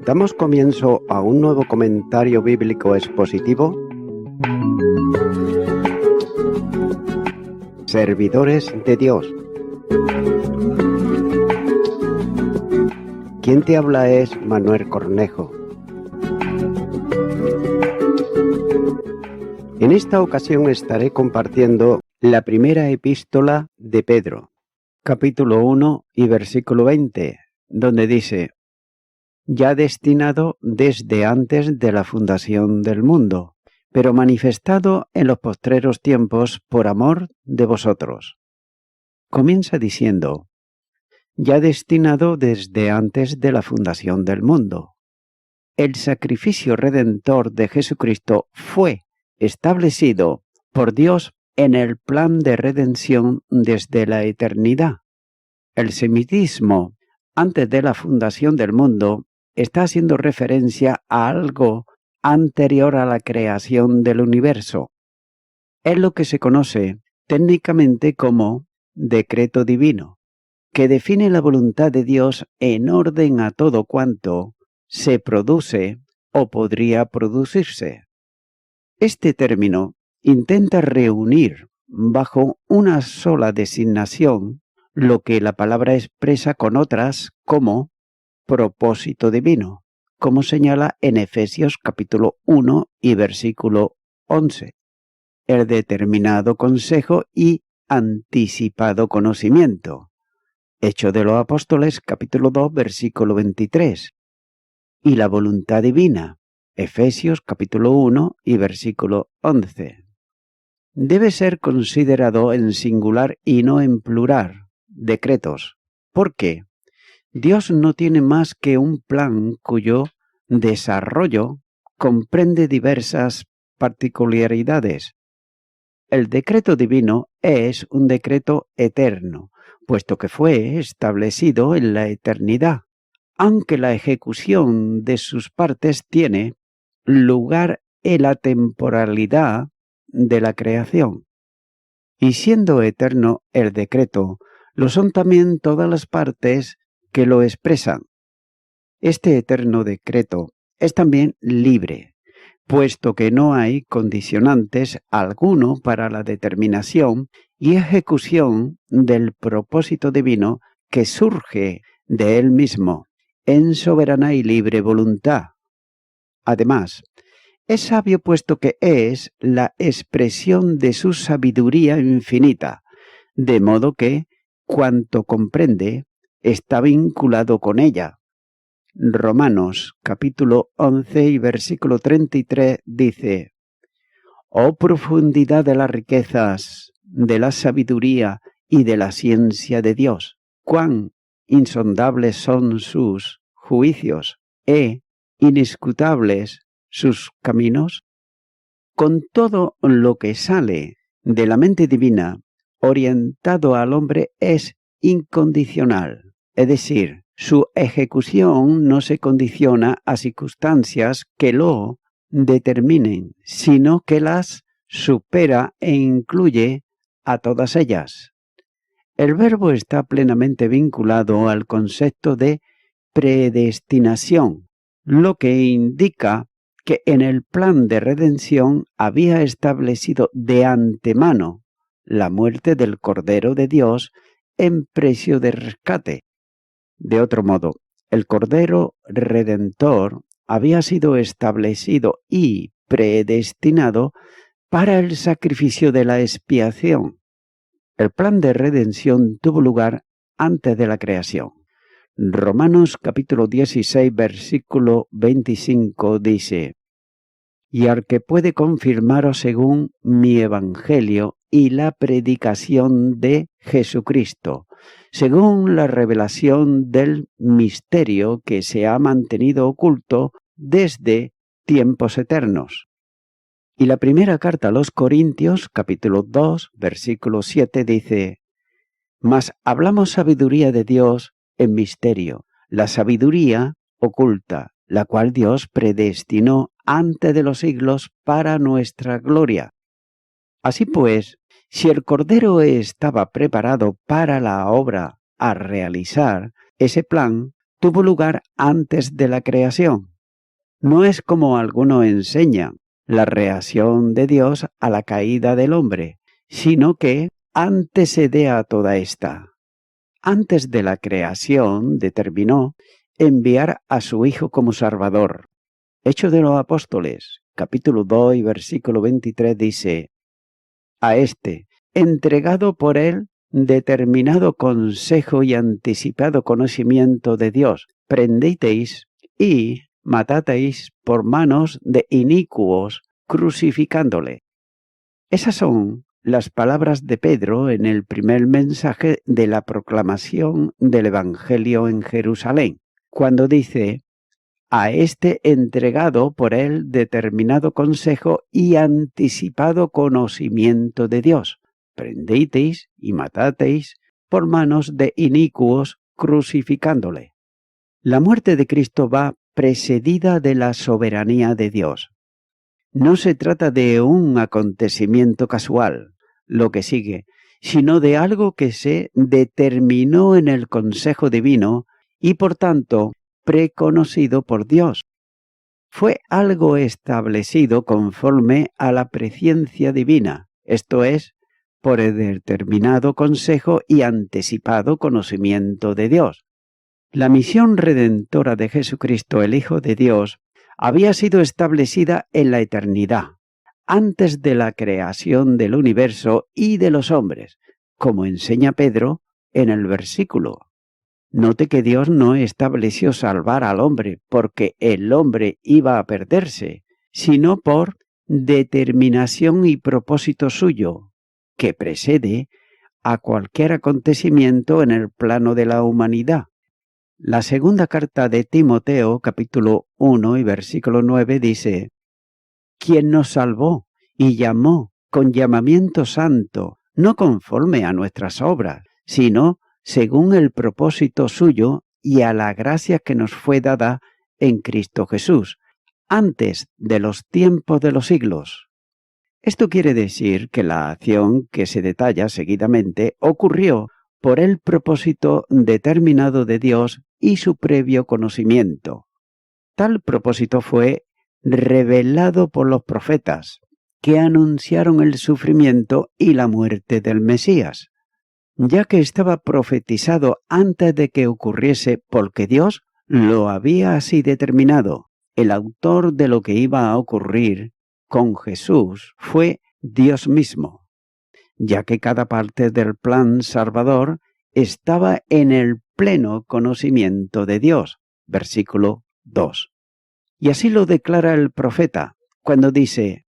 Damos comienzo a un nuevo comentario bíblico expositivo. Servidores de Dios. Quien te habla es Manuel Cornejo. En esta ocasión estaré compartiendo la primera epístola de Pedro, capítulo 1 y versículo 20, donde dice: ya destinado desde antes de la fundación del mundo, pero manifestado en los postreros tiempos por amor de vosotros. Comienza diciendo: ya destinado desde antes de la fundación del mundo. El sacrificio redentor de Jesucristo fue establecido por Dios en el plan de redención desde la eternidad. El semitismo, antes de la fundación del mundo, está haciendo referencia a algo anterior a la creación del universo. Es lo que se conoce técnicamente como decreto divino, que define la voluntad de Dios en orden a todo cuanto se produce o podría producirse. Este término intenta reunir bajo una sola designación lo que la palabra expresa con otras como propósito divino, como señala en Efesios capítulo 1 y versículo 11, el determinado consejo y anticipado conocimiento. Hechos de los Apóstoles capítulo 2 versículo 23, y la voluntad divina, Efesios capítulo 1 y versículo 11. Debe ser considerado en singular y no en plural, decretos. ¿Por qué? Dios no tiene más que un plan cuyo desarrollo comprende diversas particularidades. El decreto divino es un decreto eterno, puesto que fue establecido en la eternidad, aunque la ejecución de sus partes tiene lugar en la temporalidad de la creación. Y siendo eterno el decreto, lo son también todas las partes que lo expresan. Este eterno decreto es también libre, puesto que no hay condicionantes alguno para la determinación y ejecución del propósito divino que surge de él mismo, en soberana y libre voluntad. Además, es sabio puesto que es la expresión de su sabiduría infinita, de modo que cuanto comprende está vinculado con ella. Romanos capítulo 11 y versículo 33 dice: oh profundidad de las riquezas, de la sabiduría y de la ciencia de Dios, cuán insondables son sus juicios e inescrutables sus caminos. Con todo lo que sale de la mente divina, orientado al hombre es incondicional, es decir, su ejecución no se condiciona a circunstancias que lo determinen, sino que las supera e incluye a todas ellas. El verbo está plenamente vinculado al concepto de predestinación, lo que indica que en el plan de redención había establecido de antemano la muerte del Cordero de Dios en precio de rescate. De otro modo, el Cordero Redentor había sido establecido y predestinado para el sacrificio de la expiación. El plan de redención tuvo lugar antes de la creación. Romanos capítulo 16 versículo 25 dice: y al que puede confirmaros según mi evangelio y la predicación de Jesucristo, según la revelación del misterio que se ha mantenido oculto desde tiempos eternos. Y la primera carta a los Corintios, capítulo 2, versículo 7, dice: mas hablamos sabiduría de Dios en misterio, la sabiduría oculta, la cual Dios predestinó antes de los siglos para nuestra gloria. Así pues, si el Cordero estaba preparado para la obra a realizar, ese plan tuvo lugar antes de la creación. No es como algunos enseñan, la reacción de Dios a la caída del hombre, sino que antecede a toda esta. Antes de la creación determinó enviar a su Hijo como Salvador. Hechos de los Apóstoles, capítulo 2 y versículo 23 dice: a este, entregado por él, determinado consejo y anticipado conocimiento de Dios, prendisteis y matasteis por manos de inicuos, crucificándole. Esas son las palabras de Pedro en el primer mensaje de la proclamación del Evangelio en Jerusalén, cuando dice: a este entregado por él determinado consejo y anticipado conocimiento de Dios, prendisteis y matasteis por manos de inicuos, crucificándole. La muerte de Cristo va precedida de la soberanía de Dios. No se trata de un acontecimiento casual, lo que sigue, sino de algo que se determinó en el consejo divino y por tanto preconocido por Dios. Fue algo establecido conforme a la presciencia divina, esto es, por el determinado consejo y anticipado conocimiento de Dios. La misión redentora de Jesucristo, el Hijo de Dios, había sido establecida en la eternidad, antes de la creación del universo y de los hombres, como enseña Pedro en el versículo. Note que Dios no estableció salvar al hombre porque el hombre iba a perderse, sino por determinación y propósito suyo, que precede a cualquier acontecimiento en el plano de la humanidad. La segunda carta de Timoteo, capítulo 1 y versículo 9 dice: quien nos salvó y llamó con llamamiento santo, no conforme a nuestras obras, sino según el propósito suyo y a la gracia que nos fue dada en Cristo Jesús, antes de los tiempos de los siglos. Esto quiere decir que la acción que se detalla seguidamente ocurrió por el propósito determinado de Dios y su previo conocimiento. Tal propósito fue revelado por los profetas, que anunciaron el sufrimiento y la muerte del Mesías, ya que estaba profetizado antes de que ocurriese porque Dios lo había así determinado. El autor de lo que iba a ocurrir con Jesús fue Dios mismo, ya que cada parte del plan salvador estaba en el pleno conocimiento de Dios. Versículo 2. Y así lo declara el profeta cuando dice: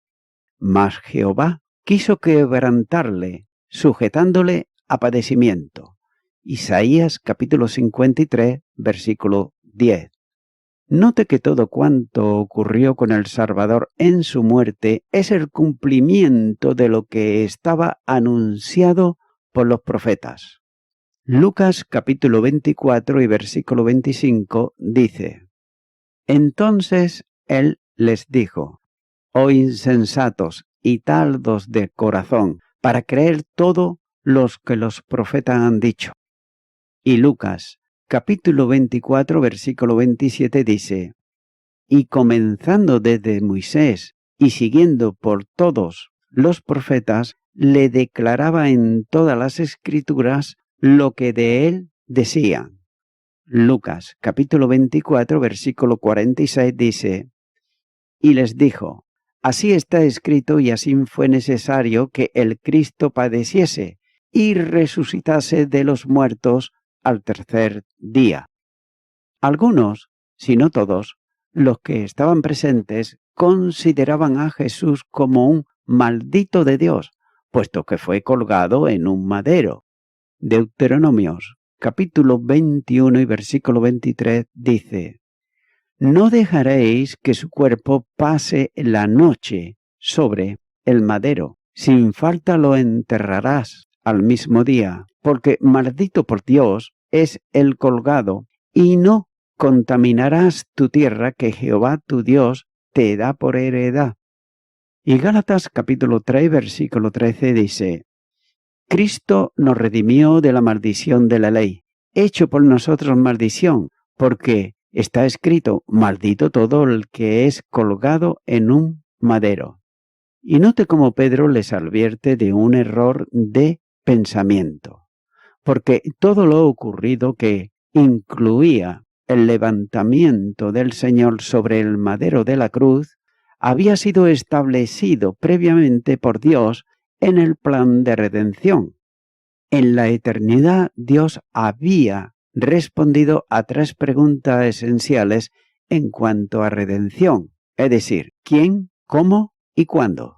mas Jehová quiso quebrantarle, sujetándole a padecimiento. Isaías capítulo 53, versículo 10. Note que todo cuanto ocurrió con el Salvador en su muerte es el cumplimiento de lo que estaba anunciado por los profetas. Lucas capítulo 24 y versículo 25 dice: entonces él les dijo: oh insensatos y tardos de corazón, para creer todo los que los profetas han dicho. Y Lucas, capítulo 24, versículo 27 dice: y comenzando desde Moisés y siguiendo por todos los profetas, le declaraba en todas las escrituras lo que de él decían. Lucas, capítulo 24, versículo 46 dice: y les dijo: así está escrito y así fue necesario que el Cristo padeciese y resucitase de los muertos al tercer día. Algunos, si no todos, los que estaban presentes consideraban a Jesús como un maldito de Dios, puesto que fue colgado en un madero. Deuteronomios, capítulo 21 y versículo 23 dice: no dejaréis que su cuerpo pase la noche sobre el madero, sin falta lo enterrarás al mismo día, porque maldito por Dios es el colgado, y no contaminarás tu tierra que Jehová tu Dios te da por heredad. Y Gálatas capítulo 3 versículo 13 dice: Cristo nos redimió de la maldición de la ley, hecho por nosotros maldición, porque está escrito, maldito todo el que es colgado en un madero. Y note cómo Pedro les advierte de un error de pensamiento, porque todo lo ocurrido que incluía el levantamiento del Señor sobre el madero de la cruz había sido establecido previamente por Dios en el plan de redención. En la eternidad Dios había respondido a 3 preguntas esenciales en cuanto a redención, es decir, ¿quién, cómo y cuándo?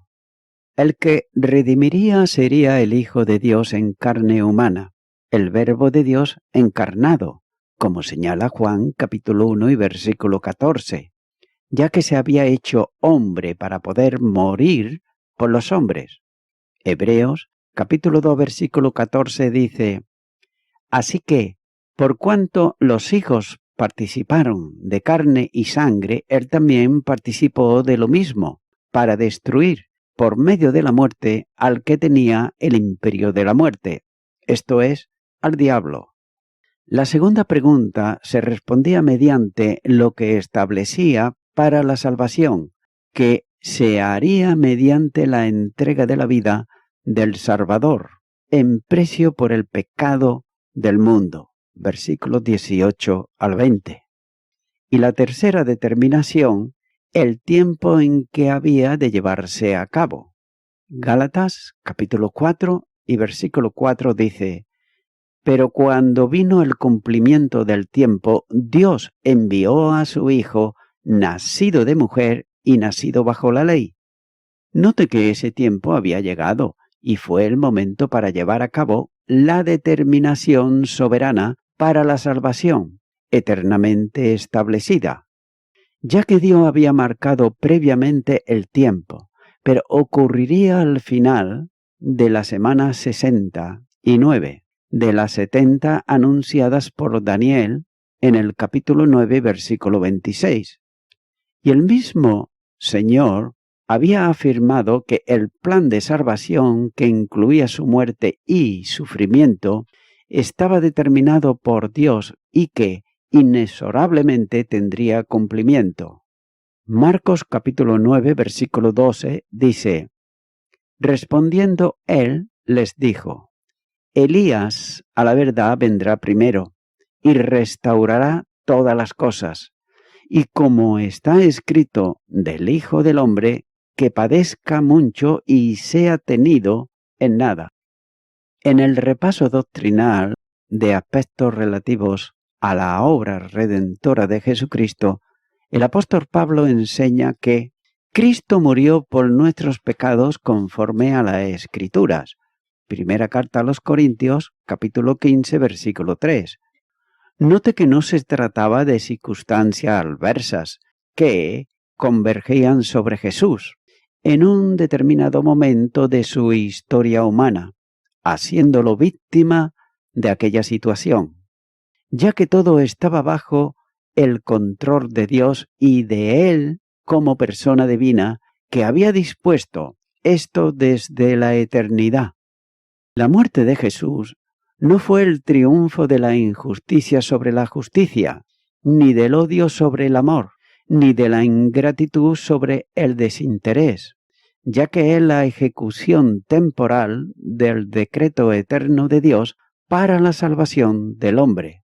El que redimiría sería el Hijo de Dios en carne humana, el Verbo de Dios encarnado, como señala Juan capítulo 1 y versículo 14, ya que se había hecho hombre para poder morir por los hombres. Hebreos capítulo 2 versículo 14 dice: Así que, por cuanto los hijos participaron de carne y sangre, él también participó de lo mismo, para destruir por medio de la muerte al que tenía el imperio de la muerte, esto es, al diablo. La segunda pregunta se respondía mediante lo que establecía para la salvación, que se haría mediante la entrega de la vida del Salvador, en precio por el pecado del mundo, versículos 18 al 20. Y la tercera determinación, el tiempo en que había de llevarse a cabo. Gálatas, capítulo 4 y versículo 4 dice: Pero cuando vino el cumplimiento del tiempo, Dios envió a su Hijo, nacido de mujer y nacido bajo la ley. Note que ese tiempo había llegado y fue el momento para llevar a cabo la determinación soberana para la salvación, eternamente establecida, ya que Dios había marcado previamente el tiempo, pero ocurriría al final de la semana 69 de las 70 anunciadas por Daniel en el capítulo 9, versículo 26. Y el mismo Señor había afirmado que el plan de salvación, que incluía su muerte y sufrimiento, estaba determinado por Dios y que inexorablemente tendría cumplimiento. Marcos capítulo 9, versículo 12 dice: Respondiendo él, les dijo: Elías, a la verdad, vendrá primero y restaurará todas las cosas. Y como está escrito del Hijo del Hombre, que padezca mucho y sea tenido en nada. En el repaso doctrinal de aspectos relativos a la obra redentora de Jesucristo, el apóstol Pablo enseña que Cristo murió por nuestros pecados conforme a las Escrituras. Primera carta a los Corintios, capítulo 15, versículo 3. Note que no se trataba de circunstancias adversas que convergían sobre Jesús en un determinado momento de su historia humana, haciéndolo víctima de aquella situación, ya que todo estaba bajo el control de Dios y de Él como persona divina que había dispuesto esto desde la eternidad. La muerte de Jesús no fue el triunfo de la injusticia sobre la justicia, ni del odio sobre el amor, ni de la ingratitud sobre el desinterés, ya que es la ejecución temporal del decreto eterno de Dios para la salvación del hombre.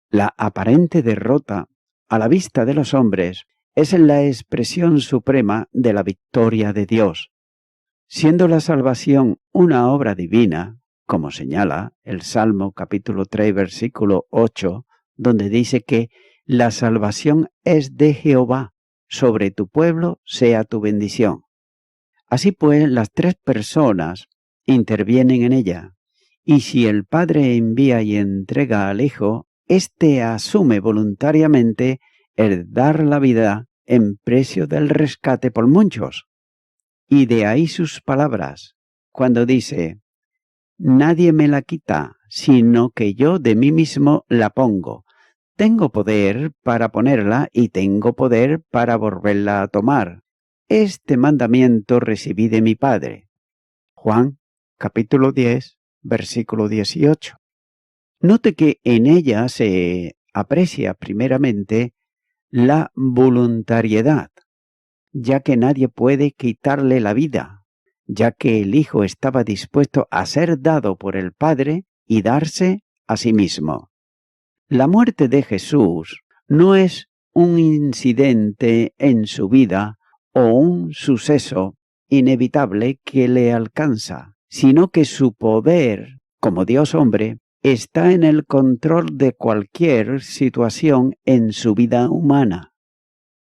La aparente derrota a la vista de los hombres es la expresión suprema de la victoria de Dios. Siendo la salvación una obra divina, como señala el Salmo capítulo 3, versículo 8, donde dice que la salvación es de Jehová, sobre tu pueblo sea tu bendición. Así pues, las 3 personas intervienen en ella, y si el Padre envía y entrega al Hijo, éste asume voluntariamente el dar la vida en precio del rescate por muchos. Y de ahí sus palabras, cuando dice: Nadie me la quita, sino que yo de mí mismo la pongo. Tengo poder para ponerla y tengo poder para volverla a tomar. Este mandamiento recibí de mi Padre. Juan, capítulo 10, versículo 18. Note que en ella se aprecia primeramente la voluntariedad, ya que nadie puede quitarle la vida, ya que el Hijo estaba dispuesto a ser dado por el Padre y darse a sí mismo. La muerte de Jesús no es un incidente en su vida o un suceso inevitable que le alcanza, sino que su poder, como Dios hombre, está en el control de cualquier situación en su vida humana.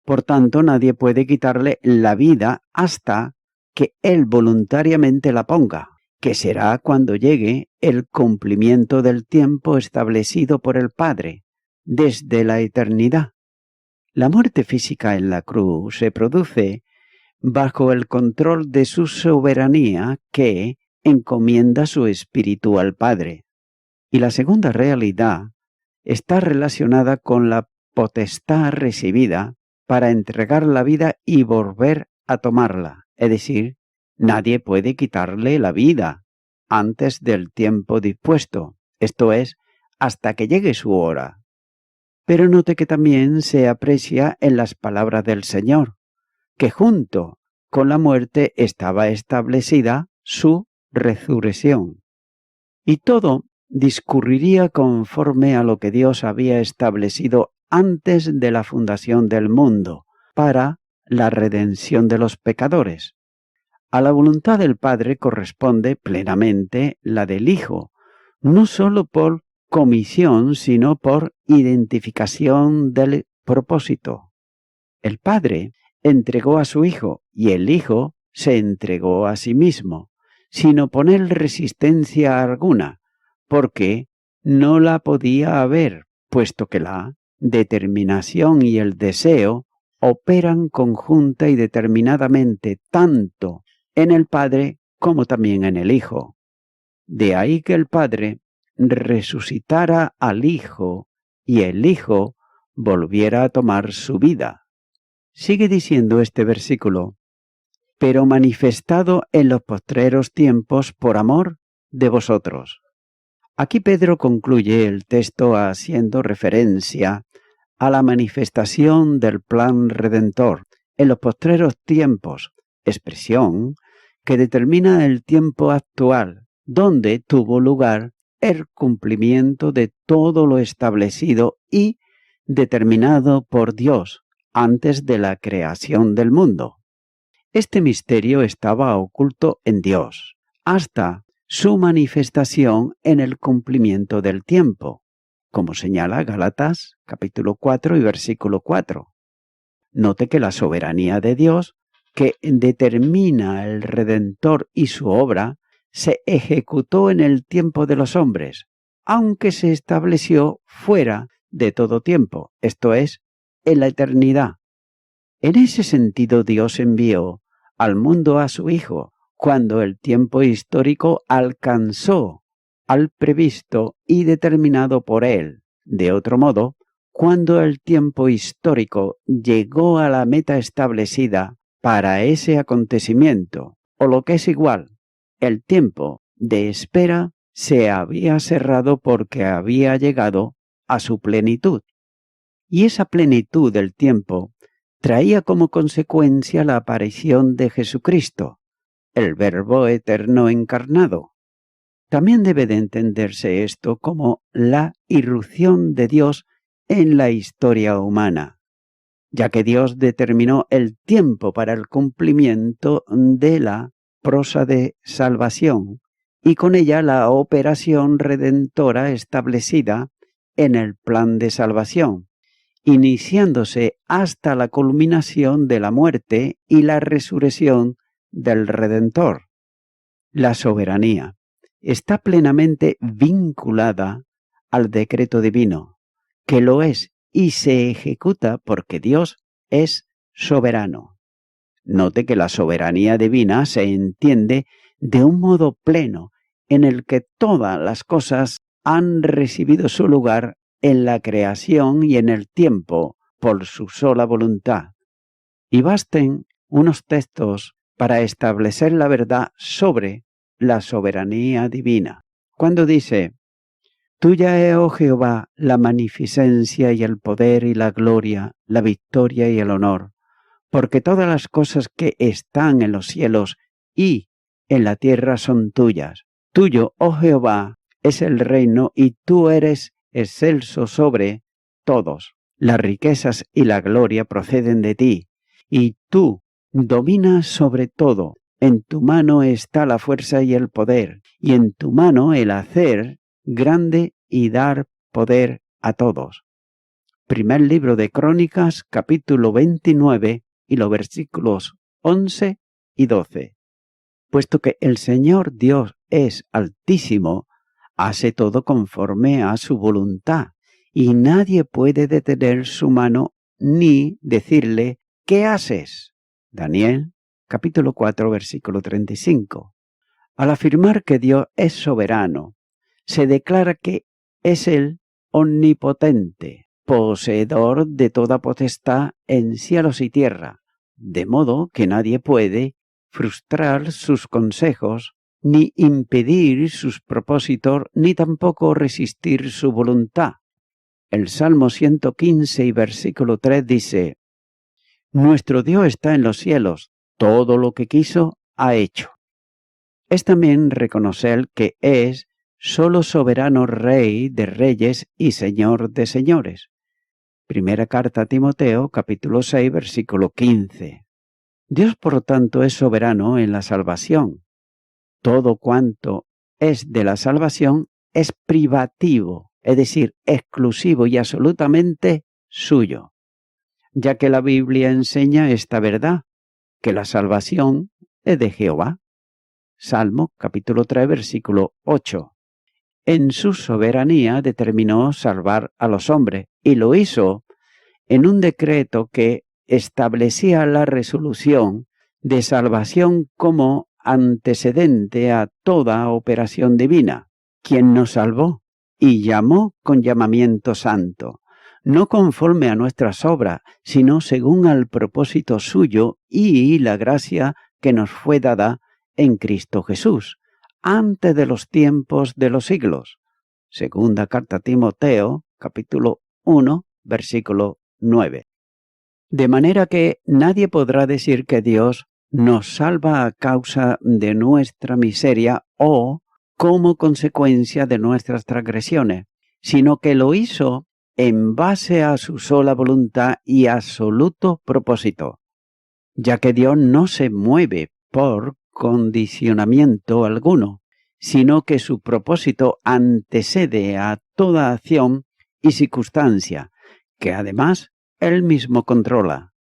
Por tanto, nadie puede quitarle la vida hasta que Él voluntariamente la ponga, que será cuando llegue el cumplimiento del tiempo establecido por el Padre, desde la eternidad. La muerte física en la cruz se produce bajo el control de su soberanía que encomienda su espíritu al Padre. Y la segunda realidad está relacionada con la potestad recibida para entregar la vida y volver a tomarla. Es decir, nadie puede quitarle la vida antes del tiempo dispuesto, esto es, hasta que llegue su hora. Pero note que también se aprecia en las palabras del Señor, que junto con la muerte estaba establecida su resurrección. Y todo discurriría conforme a lo que Dios había establecido antes de la fundación del mundo, para la redención de los pecadores. A la voluntad del Padre corresponde plenamente la del Hijo, no sólo por comisión, sino por identificación del propósito. El Padre entregó a su Hijo y el Hijo se entregó a sí mismo, sin oponer resistencia alguna, porque no la podía haber, puesto que la determinación y el deseo operan conjunta y determinadamente tanto en el Padre como también en el Hijo. De ahí que el Padre resucitara al Hijo y el Hijo volviera a tomar su vida. Sigue diciendo este versículo: pero manifestado en los postreros tiempos por amor de vosotros. Aquí Pedro concluye el texto haciendo referencia a la manifestación del plan redentor en los postreros tiempos, expresión que determina el tiempo actual, donde tuvo lugar el cumplimiento de todo lo establecido y determinado por Dios antes de la creación del mundo. Este misterio estaba oculto en Dios, hasta su manifestación en el cumplimiento del tiempo, como señala Gálatas capítulo 4 y versículo 4. Note que la soberanía de Dios, que determina el Redentor y su obra, se ejecutó en el tiempo de los hombres, aunque se estableció fuera de todo tiempo, esto es, en la eternidad. En ese sentido, Dios envió al mundo a su Hijo, cuando el tiempo histórico alcanzó al previsto y determinado por Él. De otro modo, cuando el tiempo histórico llegó a la meta establecida para ese acontecimiento, o lo que es igual, el tiempo de espera se había cerrado porque había llegado a su plenitud. Y esa plenitud del tiempo traía como consecuencia la aparición de Jesucristo, el Verbo eterno encarnado. También debe de entenderse esto como la irrupción de Dios en la historia humana, ya que Dios determinó el tiempo para el cumplimiento de la prosa de salvación y con ella la operación redentora establecida en el plan de salvación, iniciándose hasta la culminación de la muerte y la resurrección del Redentor. La soberanía está plenamente vinculada al decreto divino, que lo es y se ejecuta porque Dios es soberano. Note que la soberanía divina se entiende de un modo pleno en el que todas las cosas han recibido su lugar en la creación y en el tiempo por su sola voluntad. Y basten unos textos para establecer la verdad sobre la soberanía divina. Cuando dice: Tuya es, oh Jehová, la magnificencia y el poder y la gloria, la victoria y el honor, porque todas las cosas que están en los cielos y en la tierra son tuyas. Tuyo, oh Jehová, es el reino y tú eres excelso sobre todos. Las riquezas y la gloria proceden de ti, y tú dominas sobre todo. En tu mano está la fuerza y el poder, y en tu mano el hacer grande y dar poder a todos. Primer libro de Crónicas, capítulo 29, y los versículos 11 y 12. Puesto que el Señor Dios es altísimo, hace todo conforme a su voluntad, y nadie puede detener su mano ni decirle, ¿qué haces? Daniel, capítulo 4, versículo 35. Al afirmar que Dios es soberano, se declara que es el omnipotente, poseedor de toda potestad en cielos y tierra, de modo que nadie puede frustrar sus consejos, ni impedir sus propósitos, ni tampoco resistir su voluntad. El Salmo 115 y versículo 3 dice, Nuestro Dios está en los cielos, todo lo que quiso ha hecho. Es también reconocer que es solo soberano Rey de reyes y Señor de señores. Primera carta a Timoteo, capítulo 6, versículo 15. Dios, por tanto, es soberano en la salvación. Todo cuanto es de la salvación es privativo, es decir, exclusivo y absolutamente suyo, ya que la Biblia enseña esta verdad, que la salvación es de Jehová. Salmo, capítulo 3, versículo 8. En su soberanía determinó salvar a los hombres, y lo hizo en un decreto que establecía la resolución de salvación como antecedente a toda operación divina, quien nos salvó y llamó con llamamiento santo, no conforme a nuestras obras, sino según al propósito suyo y la gracia que nos fue dada en Cristo Jesús, antes de los tiempos de los siglos. Segunda carta a Timoteo, capítulo 1, versículo 9. De manera que nadie podrá decir que Dios nos salva a causa de nuestra miseria o como consecuencia de nuestras transgresiones, sino que lo hizo en base a su sola voluntad y absoluto propósito, ya que Dios no se mueve por condicionamiento alguno, sino que su propósito antecede a toda acción y circunstancia, que además Él mismo controla.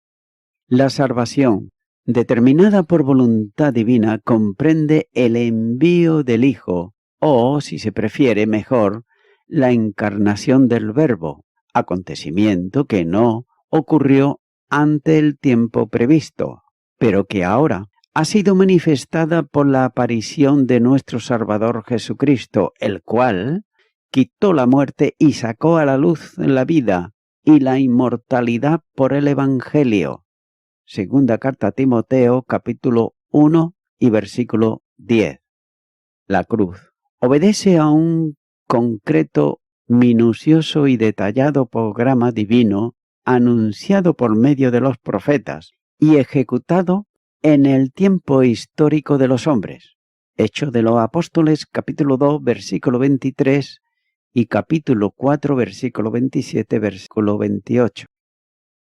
La salvación, determinada por voluntad divina, comprende el envío del Hijo, o, si se prefiere mejor, la encarnación del Verbo, acontecimiento que no ocurrió ante el tiempo previsto, pero que ahora ha sido manifestada por la aparición de nuestro Salvador Jesucristo, el cual quitó la muerte y sacó a la luz la vida y la inmortalidad por el Evangelio. Segunda carta a Timoteo, capítulo 1 y versículo 10. La cruz obedece a un concreto, minucioso y detallado programa divino anunciado por medio de los profetas y ejecutado en el tiempo histórico de los hombres. Hechos de los Apóstoles, capítulo 2, versículo 23 y capítulo 4, versículo 27, versículo 28.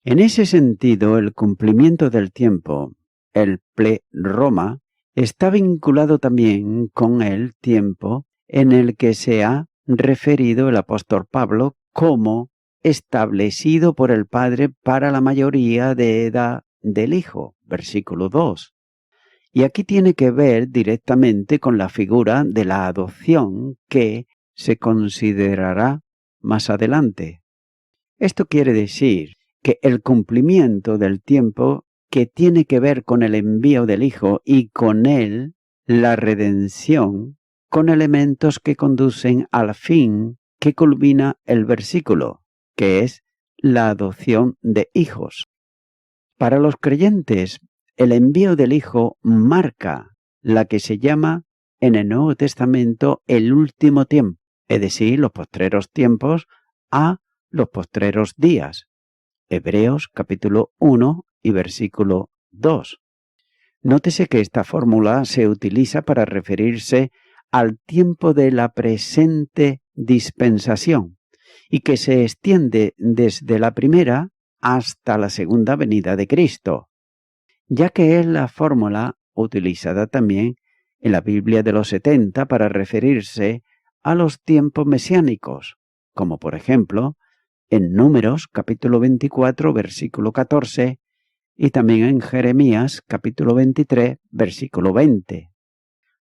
En ese sentido, el cumplimiento del tiempo, el pleroma, está vinculado también con el tiempo en el que se ha referido el apóstol Pablo como establecido por el Padre para la mayoría de edad del Hijo, versículo 2. Y aquí tiene que ver directamente con la figura de la adopción que se considerará más adelante. Esto quiere decir que el cumplimiento del tiempo que tiene que ver con el envío del Hijo y con él la redención, con elementos que conducen al fin que culmina el versículo, que es la adopción de hijos. Para los creyentes, el envío del Hijo marca la que se llama en el Nuevo Testamento el último tiempo. es decir, los postreros tiempos a los postreros días. Hebreos capítulo 1 y versículo 2. Nótese que esta fórmula se utiliza para referirse al tiempo de la presente dispensación y que se extiende desde la primera hasta la segunda venida de Cristo, ya que es la fórmula utilizada también en la Biblia de los 70 para referirse a los tiempos mesiánicos, como por ejemplo en Números capítulo 24 versículo 14 y también en Jeremías capítulo 23 versículo 20.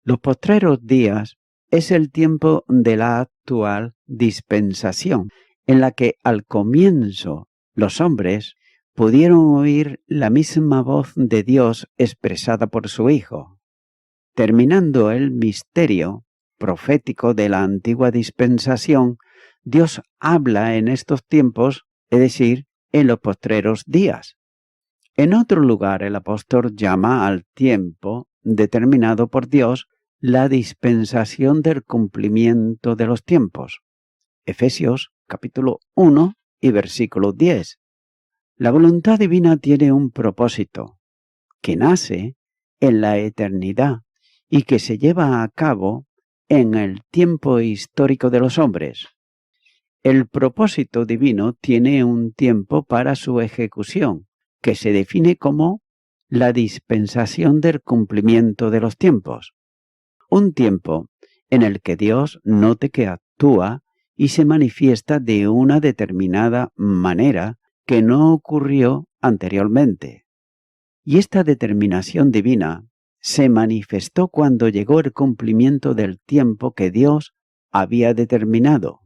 Los postreros días es el tiempo de la actual dispensación, en la que al comienzo los hombres pudieron oír la misma voz de Dios expresada por su Hijo. Terminando el misterio profético de la antigua dispensación, Dios habla en estos tiempos, es decir, en los postreros días. En otro lugar, el apóstol llama al tiempo determinado por Dios la dispensación del cumplimiento de los tiempos. Efesios capítulo 1 y versículo 10. La voluntad divina tiene un propósito que nace en la eternidad y que se lleva a cabo en el tiempo histórico de los hombres. El propósito divino tiene un tiempo para su ejecución, que se define como la dispensación del cumplimiento de los tiempos. Un tiempo en el que Dios note que actúa y se manifiesta de una determinada manera que no ocurrió anteriormente. Y esta determinación divina se manifestó cuando llegó el cumplimiento del tiempo que Dios había determinado.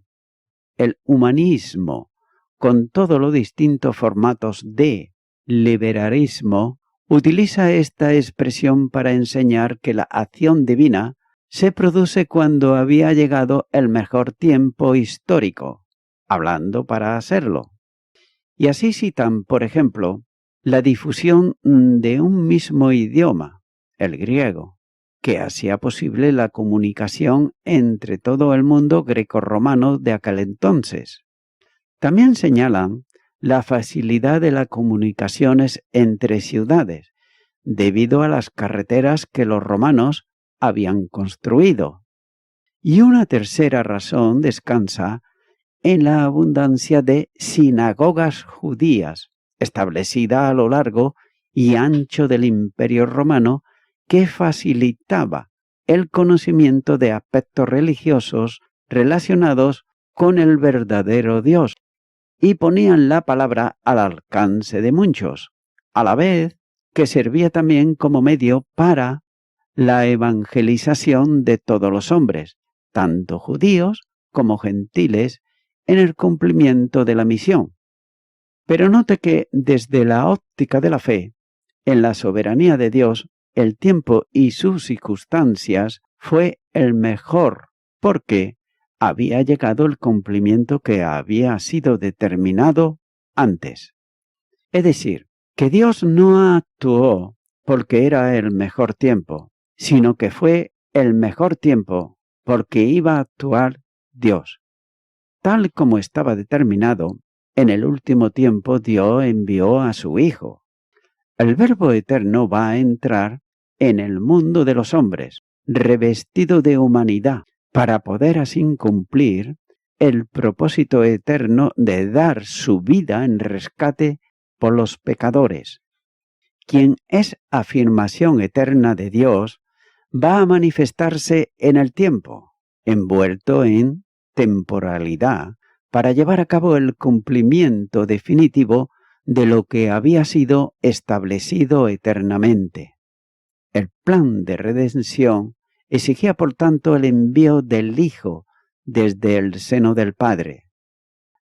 El humanismo, con todos los distintos formatos de liberalismo, utiliza esta expresión para enseñar que la acción divina se produce cuando había llegado el mejor tiempo histórico, hablando para hacerlo. Y así citan, por ejemplo, la difusión de un mismo idioma, el griego, que hacía posible la comunicación entre todo el mundo grecorromano de aquel entonces. También señalan la facilidad de las comunicaciones entre ciudades, debido a las carreteras que los romanos habían construido. Y una tercera razón descansa en la abundancia de sinagogas judías, establecida a lo largo y ancho del Imperio Romano, que facilitaba el conocimiento de aspectos religiosos relacionados con el verdadero Dios y ponían la palabra al alcance de muchos, a la vez que servía también como medio para la evangelización de todos los hombres, tanto judíos como gentiles, en el cumplimiento de la misión. Pero note que desde la óptica de la fe, en la soberanía de Dios, el tiempo y sus circunstancias fue el mejor, porque había llegado el cumplimiento que había sido determinado antes. Es decir, que Dios no actuó porque era el mejor tiempo, sino que fue el mejor tiempo porque iba a actuar Dios. Tal como estaba determinado, en el último tiempo Dios envió a su Hijo. El Verbo Eterno va a entrar en el mundo de los hombres, revestido de humanidad, para poder así cumplir el propósito eterno de dar su vida en rescate por los pecadores. Quien es afirmación eterna de Dios va a manifestarse en el tiempo, envuelto en temporalidad, para llevar a cabo el cumplimiento definitivo de lo que había sido establecido eternamente. El plan de redención exigía por tanto el envío del Hijo desde el seno del Padre.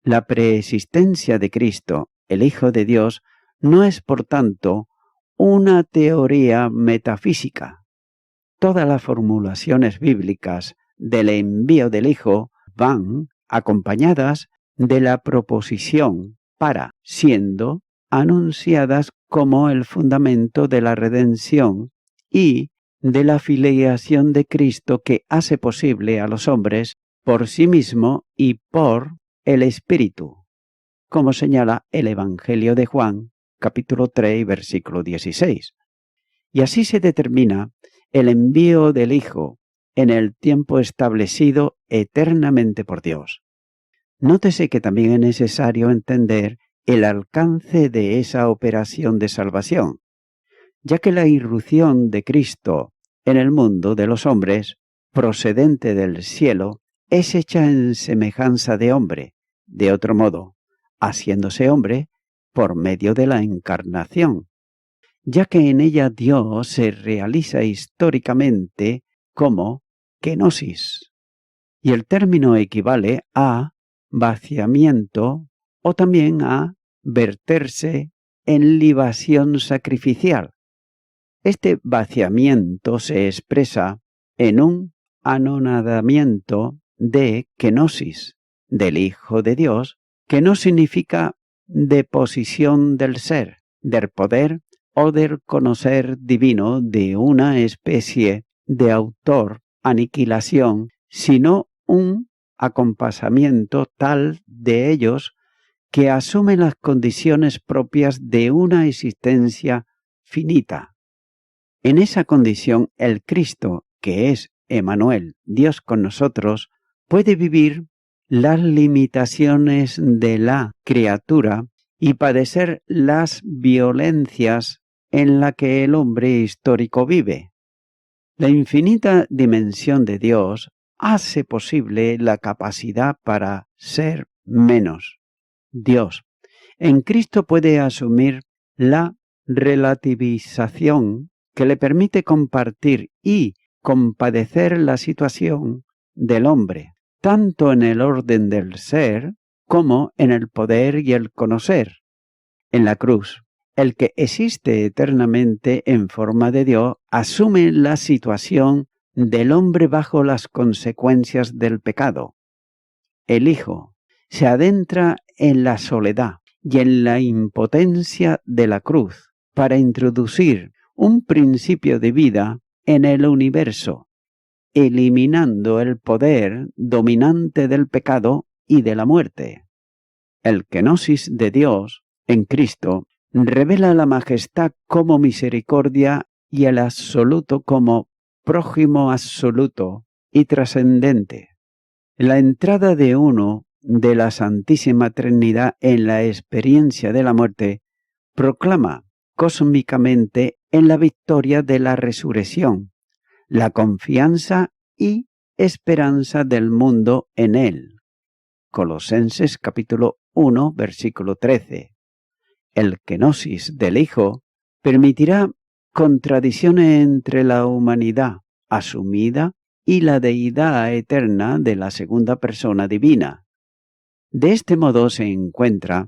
La preexistencia de Cristo, el Hijo de Dios, no es por tanto una teoría metafísica. Todas las formulaciones bíblicas del envío del Hijo van acompañadas de la proposición para, siendo anunciadas como el fundamento de la redención y de la filiación de Cristo que hace posible a los hombres por sí mismo y por el Espíritu, como señala el Evangelio de Juan, capítulo 3, versículo 16. Y así se determina el envío del Hijo en el tiempo establecido eternamente por Dios. Nótese que también es necesario entender el alcance de esa operación de salvación, ya que la irrupción de Cristo en el mundo de los hombres, procedente del cielo, es hecha en semejanza de hombre, de otro modo, haciéndose hombre por medio de la encarnación, ya que en ella Dios se realiza históricamente como kenosis, y el término equivale a vaciamiento o también a verterse en libación sacrificial. Este vaciamiento se expresa en un anonadamiento de kenosis, del Hijo de Dios, que no significa deposición del ser, del poder o del conocer divino de una especie de autor aniquilación, sino un acompasamiento tal de ellos que asume las condiciones propias de una existencia finita. En esa condición, el Cristo, que es Emmanuel, Dios con nosotros, puede vivir las limitaciones de la criatura y padecer las violencias en las que el hombre histórico vive. La infinita dimensión de Dios hace posible la capacidad para ser menos. Dios, en Cristo puede asumir la relativización que le permite compartir y compadecer la situación del hombre, tanto en el orden del ser como en el poder y el conocer. En la cruz, el que existe eternamente en forma de Dios asume la situación del hombre bajo las consecuencias del pecado. El Hijo se adentra en la soledad y en la impotencia de la cruz para introducir un principio de vida en el universo, eliminando el poder dominante del pecado y de la muerte. El kenosis de Dios en Cristo revela la majestad como misericordia y el absoluto como prójimo absoluto y trascendente. La entrada de uno de la Santísima Trinidad en la experiencia de la muerte proclama cósmicamente en la victoria de la resurrección, la confianza y esperanza del mundo en él. Colosenses capítulo 1, versículo 13. El kenosis del Hijo permitirá contradicciones entre la humanidad asumida y la deidad eterna de la segunda persona divina. De este modo se encuentra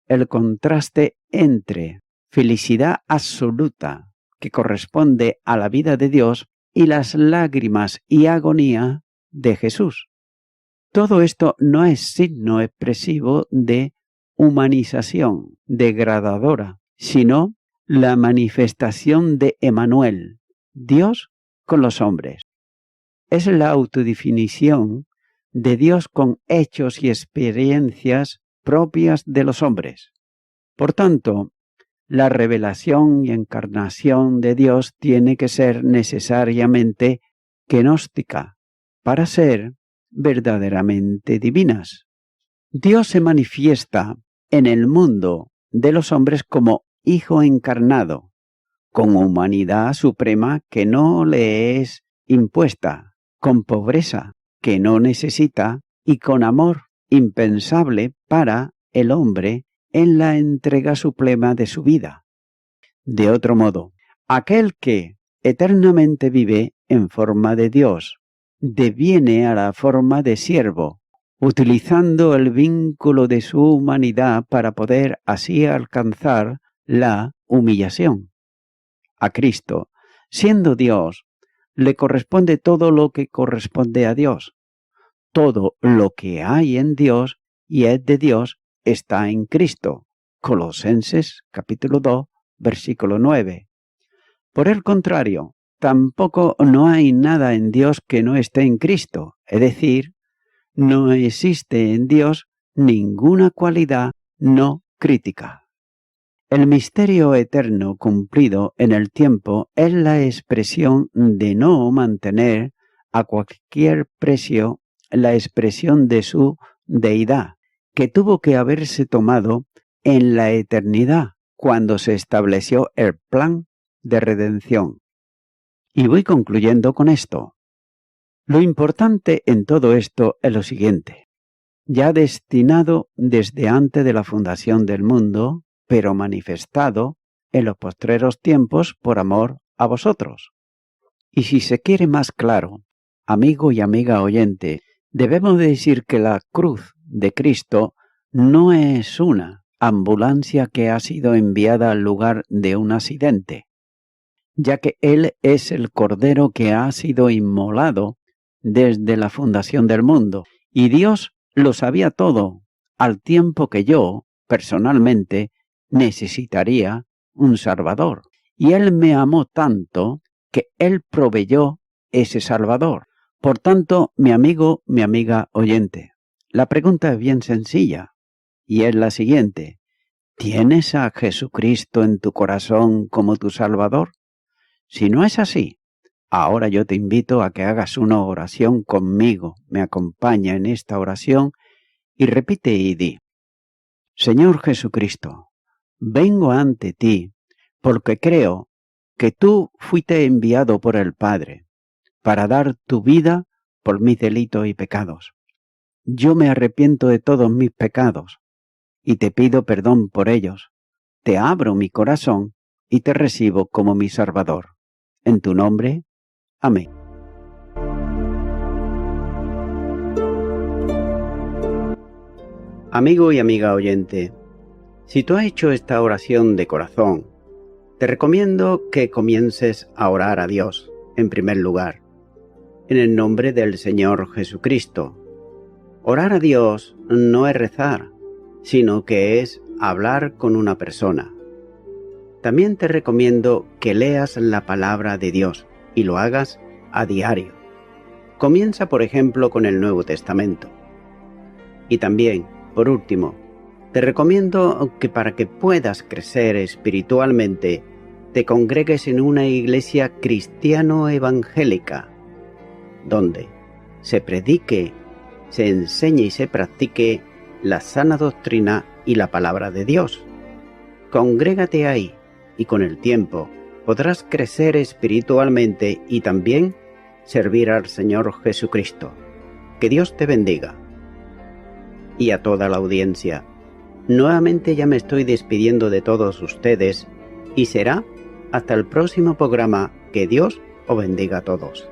el contraste entre felicidad absoluta, que corresponde a la vida de Dios, y las lágrimas y agonía de Jesús. Todo esto no es signo expresivo de humanización degradadora, sino la manifestación de Emmanuel, Dios con los hombres. Es la autodefinición de Dios con hechos y experiencias propias de los hombres. Por tanto, la revelación y encarnación de Dios tiene que ser necesariamente gnóstica para ser verdaderamente divinas. Dios se manifiesta en el mundo de los hombres como Hijo encarnado, con humanidad suprema que no le es impuesta, con pobreza que no necesita y con amor impensable para el hombre en la entrega suprema de su vida. De otro modo, aquel que eternamente vive en forma de Dios deviene a la forma de siervo, utilizando el vínculo de su humanidad para poder así alcanzar la humillación. A Cristo, siendo Dios, le corresponde todo lo que corresponde a Dios. Todo lo que hay en Dios y es de Dios está en Cristo. Colosenses capítulo 2, versículo 9. Por el contrario, tampoco no hay nada en Dios que no esté en Cristo, es decir, No existe en Dios ninguna cualidad no crítica. El misterio eterno cumplido en el tiempo es la expresión de no mantener a cualquier precio la expresión de su deidad, que tuvo que haberse tomado en la eternidad cuando se estableció el plan de redención. Y voy concluyendo con esto. Lo importante en todo esto es lo siguiente. Ya destinado desde antes de la fundación del mundo, pero manifestado en los postreros tiempos por amor a vosotros. Y si se quiere más claro, amigo y amiga oyente, debemos decir que la cruz de Cristo no es una ambulancia que ha sido enviada al lugar de un accidente, ya que Él es el Cordero que ha sido inmolado desde la fundación del mundo, y Dios lo sabía todo, al tiempo que yo, personalmente, necesitaría un Salvador. Y Él me amó tanto que Él proveyó ese Salvador. Por tanto, mi amigo, mi amiga oyente, la pregunta es bien sencilla, y es la siguiente. ¿Tienes a Jesucristo en tu corazón como tu Salvador? Si no es así, ahora yo te invito a que hagas una oración conmigo. Me acompaña en esta oración y repite y di: Señor Jesucristo, vengo ante ti porque creo que tú fuiste enviado por el Padre para dar tu vida por mis delitos y pecados. Yo me arrepiento de todos mis pecados y te pido perdón por ellos. Te abro mi corazón y te recibo como mi Salvador. En tu nombre, amén. Amigo y amiga oyente, si tú has hecho esta oración de corazón, te recomiendo que comiences a orar a Dios, en primer lugar, en el nombre del Señor Jesucristo. Orar a Dios no es rezar, sino que es hablar con una persona. También te recomiendo que leas la palabra de Dios y lo hagas a diario. Comienza, por ejemplo, con el Nuevo Testamento. Y también, por último, te recomiendo que para que puedas crecer espiritualmente, te congregues en una iglesia cristiano-evangélica, donde se predique, se enseñe y se practique la sana doctrina y la palabra de Dios. Congrégate ahí y con el tiempo podrás crecer espiritualmente y también servir al Señor Jesucristo. Que Dios te bendiga. Y a toda la audiencia, nuevamente ya me estoy despidiendo de todos ustedes y será hasta el próximo programa. Que Dios os bendiga a todos.